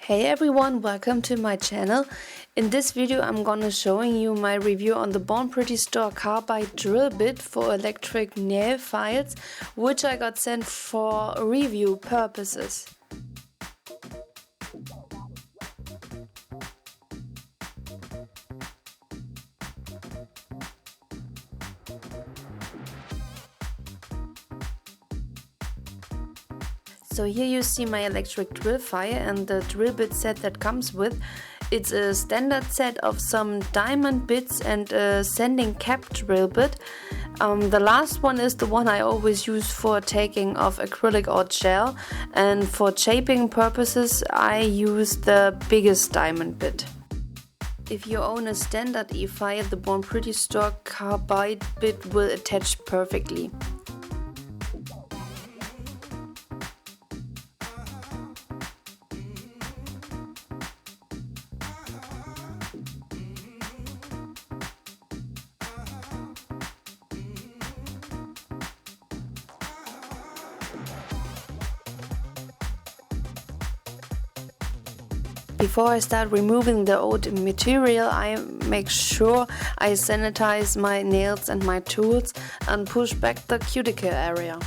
Hey everyone, welcome to my channel. In this video I'm gonna showing you my review on the Bornpretty store Carbide drill bit for electric nail files, which I got sent for review purposes. So here you see my electric drill file and the drill bit set that comes with. It's a standard set of some diamond bits and a sanding cap drill bit. The last one is the one I always use for taking off acrylic or gel, and for shaping purposes I use the biggest diamond bit. If you own a standard e-file, the Bornpretty store Carbide bit will attach perfectly. Before I start removing the old material, I make sure I sanitize my nails and my tools and push back the cuticle area.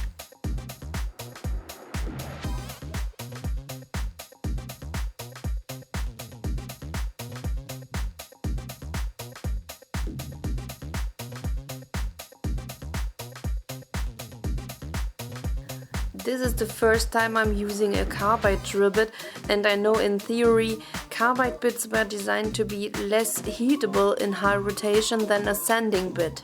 This is the first time I'm using a carbide drill bit, and I know in theory carbide bits were designed to be less heatable in high rotation than a sanding bit.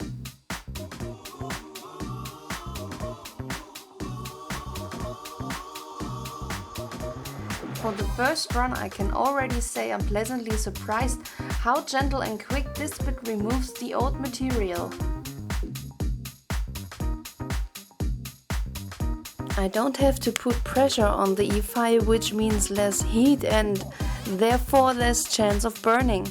For the first run I can already say I'm pleasantly surprised how gentle and quick this bit removes the old material. I don't have to put pressure on the e-file, which means less heat and therefore less chance of burning.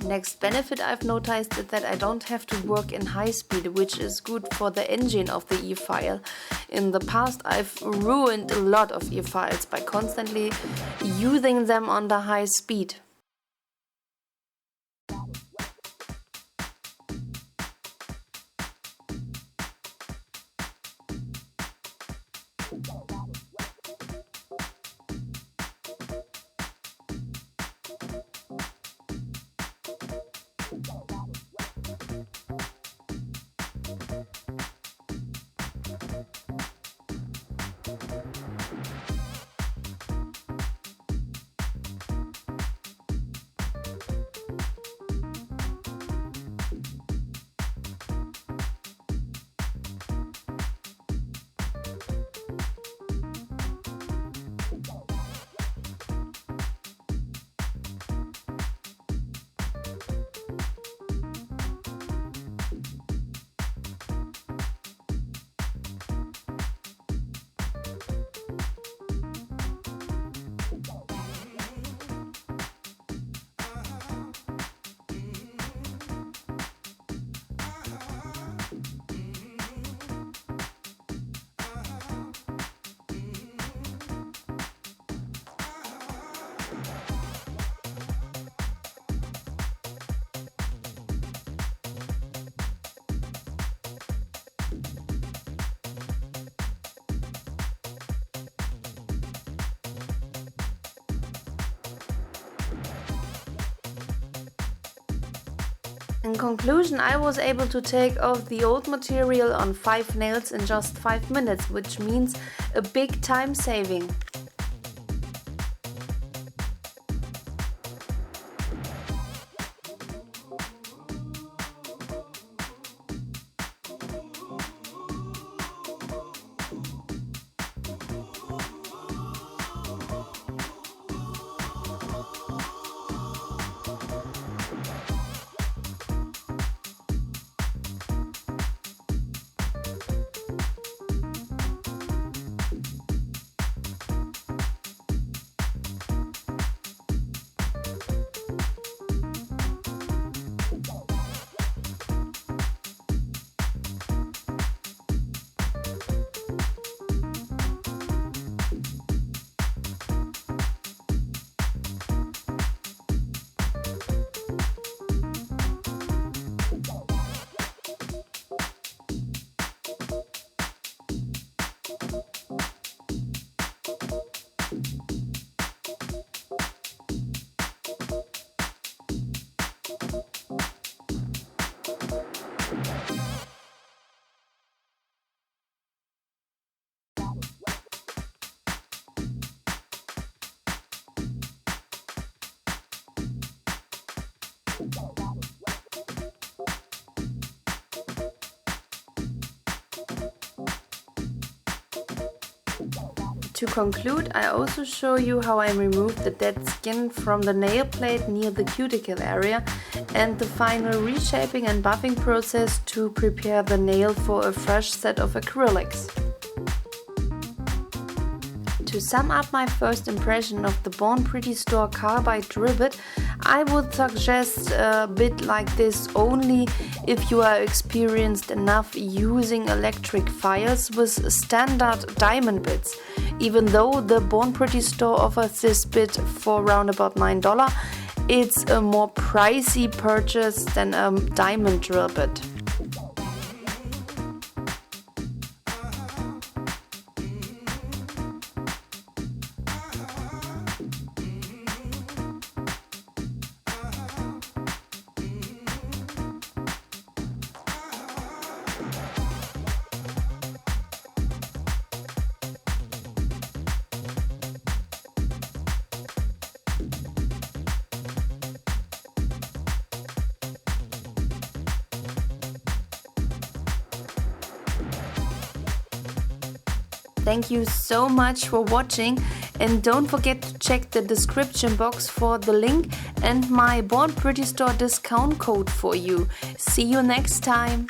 Next benefit I've noticed is that I don't have to work in high speed, which is good for the engine of the e-file. In the past I've ruined a lot of e-files by constantly using them on the high speed. In conclusion, I was able to take off the old material on 5 nails in just 5 minutes, which means a big time saving. To conclude, I also show you how I removed the dead skin from the nail plate near the cuticle area and the final reshaping and buffing process to prepare the nail for a fresh set of acrylics. To sum up my first impression of the Bornpretty store Carbide drill bit, I would suggest a bit like this only if you are experienced enough using electric fires with standard diamond bits. Even though the Bornpretty store offers this bit for around about $9, it's a more pricey purchase than a diamond drill bit. Thank you so much for watching, and don't forget to check the description box for the link and my Bornpretty store discount code for you. See you next time!